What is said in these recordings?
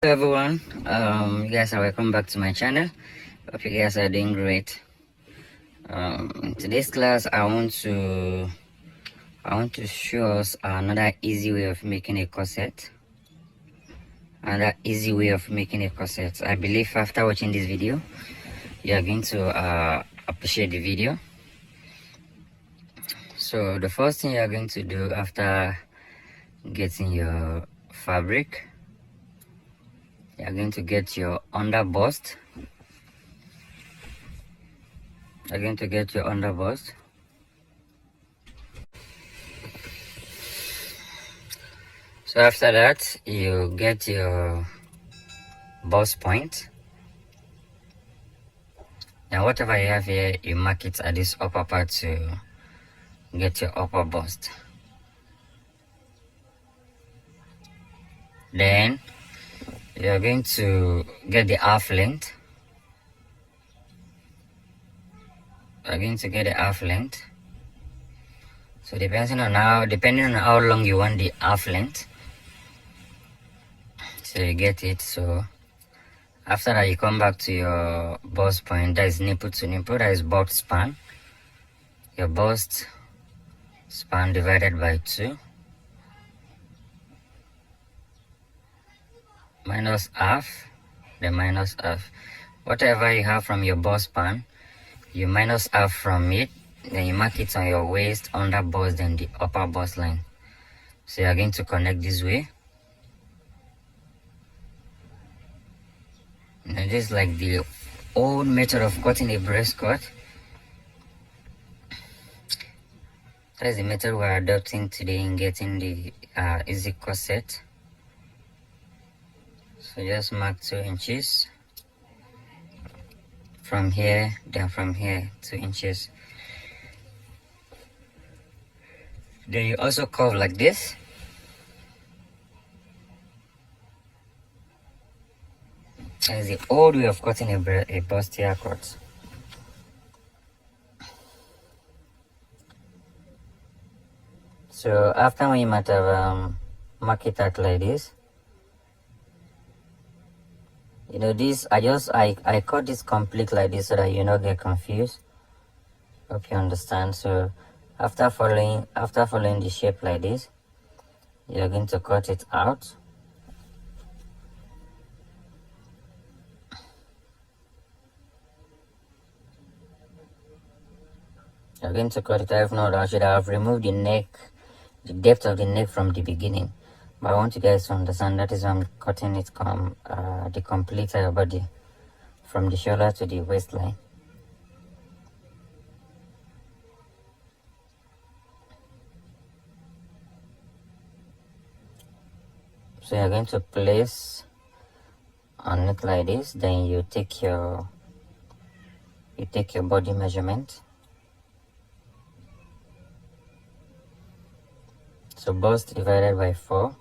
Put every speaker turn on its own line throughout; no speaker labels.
Hello everyone, you guys are welcome back to my channel. Hope you guys are doing great. In today's class I want to show us another easy way of making a corset. I believe after watching this video you are going to appreciate the video. So the first thing you are going to do after getting your fabric, you are going to get your underbust. So after that, you get your bust point. Now whatever you have here, you mark it at this upper part to get your upper bust. Then you're going to get the half length. So depending on how long you want the half length, so you get it. So after that, you come back to your bust point, that is nipple to nipple, that is bust span. Your bust span divided by 2 minus half, then minus half. Whatever you have from your bust span, you minus half from it, then you mark it on your waist, under bust, then the upper bust line. So you are going to connect this way. Now just like the old method of cutting a breast cut, that is the method we're adopting today in getting the easy corset. So just mark 2 inches from here, then from here 2 inches. Then you also curve like this. That is the old way of cutting a bustier cut. So after when you might have mark it out like this, you know, this I cut this complete like this so that you don't get confused. Hope you understand. So after following the shape like this, you're going to cut it out. You're going to cut it out. Now I should have removed the neck, the depth of the neck from the beginning, but I want you guys to understand that is why I'm cutting it the complete body from the shoulder to the waistline. So you're going to place on it like this, then you take your body measurement. So bust divided by 4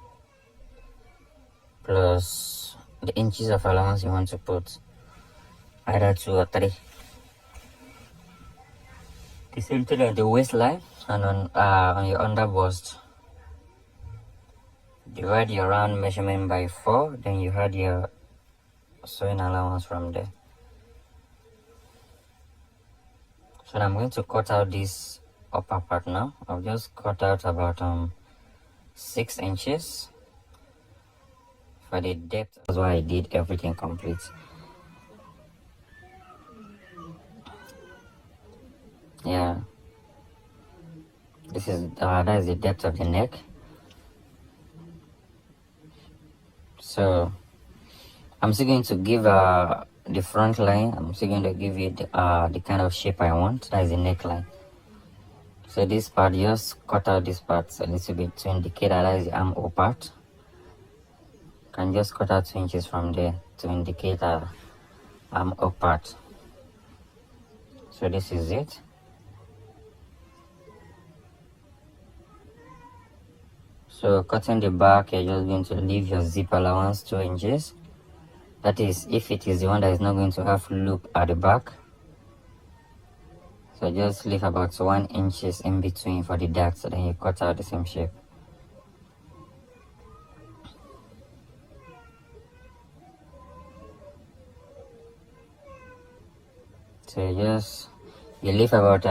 plus the inches of allowance you want to put, either 2 or 3. The same thing at the waistline and on your underbust. Divide your round measurement by 4, then you add your sewing allowance from there. So I'm going to cut out this upper part now. I've just cut out about 6 inches for the depth. That's why I did everything complete. Yeah, this is that is the depth of the neck. So I'm still going to give the front line. I'm still going to give it the kind of shape I want. That is the neckline. So this part, just cut out this part a little bit to indicate that is the armhole part. You can just cut out 2 inches from there to indicate armhole part. So this is it. So cutting the back, you're just going to leave your zip allowance 2 inches. That is if it is the one that is not going to have loop at the back. So just leave about 1 inches in between for the dart, so then you cut out the same shape. So you leave about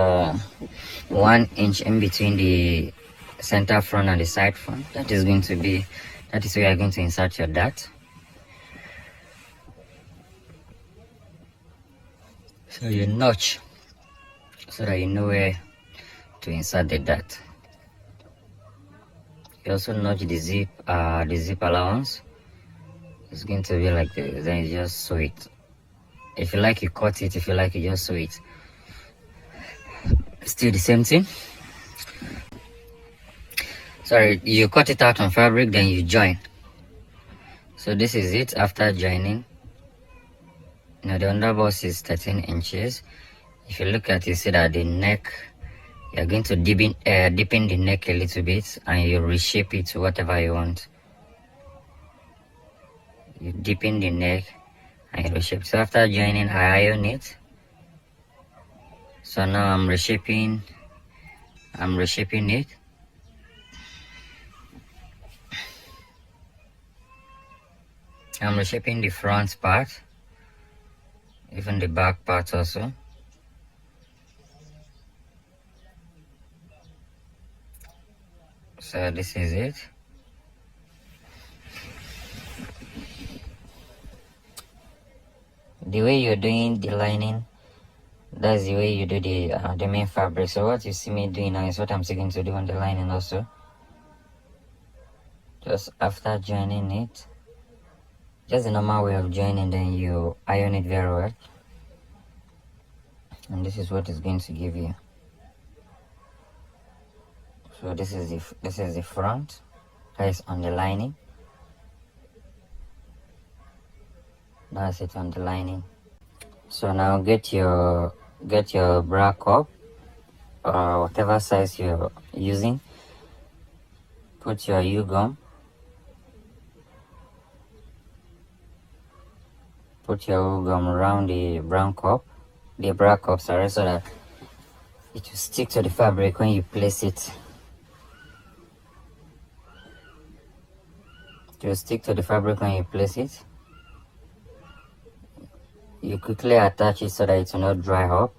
1 inch in between the center front and the side front. That is where you're going to insert your dart. So you notch so that you know where to insert the dart. You also notch the zip allowance. It's going to be like this. Then you just sew it. If you like, you cut it. If you like, you just sew it. Still the same thing. Sorry, you cut it out on fabric, then you join. So this is it after joining. Now the underbust is 13 inches. If you look at it, you see that the neck, you're going to deepen the neck a little bit, and you reshape it to whatever you want. You deepen the neck and you reshape. So after joining, I iron it. So now I'm reshaping it. I'm reshaping the front part, even the back part also. So this is it. The way you're doing the lining, that's the way you do the main fabric. So what you see me doing now is what I'm going to do on the lining also. Just after joining it, just the normal way of joining, then you iron it very well. And this is what it's going to give you. So this is the front, that is on the lining. That's it on the lining. So now get your bra cup, whatever size you're using. Put your U-gum. Put your U-gum around the bra cup, sorry, so that it will stick to the fabric when you place it. It will stick to the fabric when you place it. You quickly attach it so that it will not dry up.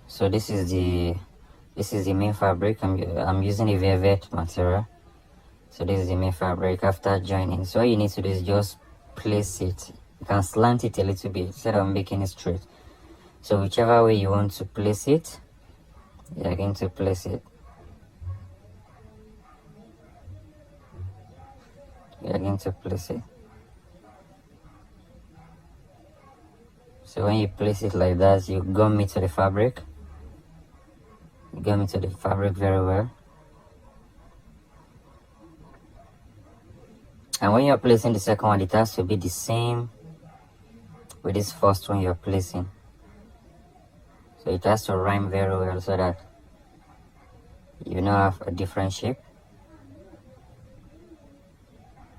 So this is the main fabric. I'm using a velvet material. So this is the main fabric after joining. So all you need to do is just place it. You can slant it a little bit instead of making it straight. So whichever way you want to place it, you're going to place it. You're going to place it. So when you place it like that, you gum it to the fabric. You gum it to the fabric very well. And when you're placing the second one, it has to be the same with this first one you're placing. So it has to rhyme very well so that you now have a different shape.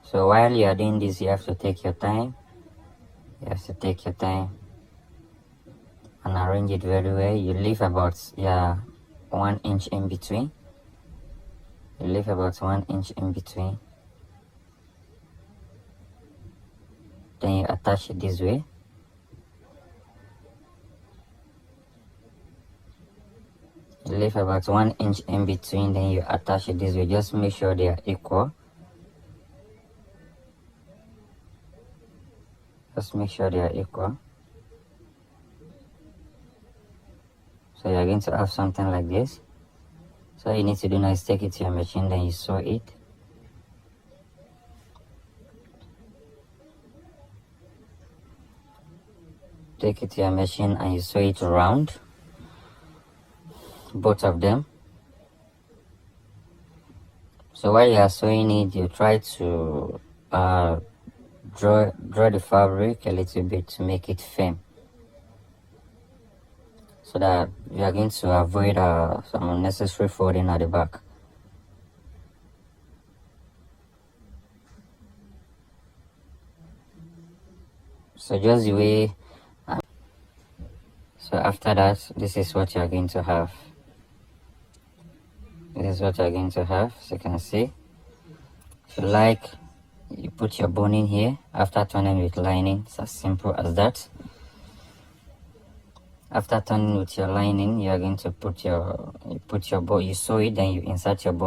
So while you are doing this, you have to take your time. You have to take your time and arrange it very well. You leave about 1 inch in between. You leave about 1 inch in between. Then you attach it this way. You leave about 1 inch in between, then you attach it this way. Just make sure they are equal. Just make sure they are equal. So you're going to have something like this. So all you need to do now is take it to your machine, then you sew it. Take it to your machine and you sew it around, both of them. So while you are sewing it, you try to draw the fabric a little bit to make it firm, so that you are going to avoid some unnecessary folding at the back. So just the way. So after that, this is what you are going to have. This is what you are going to have, as you can see. If you like, you put your bone in here after turning with lining. It's as simple as that. After turning with your lining, you are going to you sew it, then you insert your bone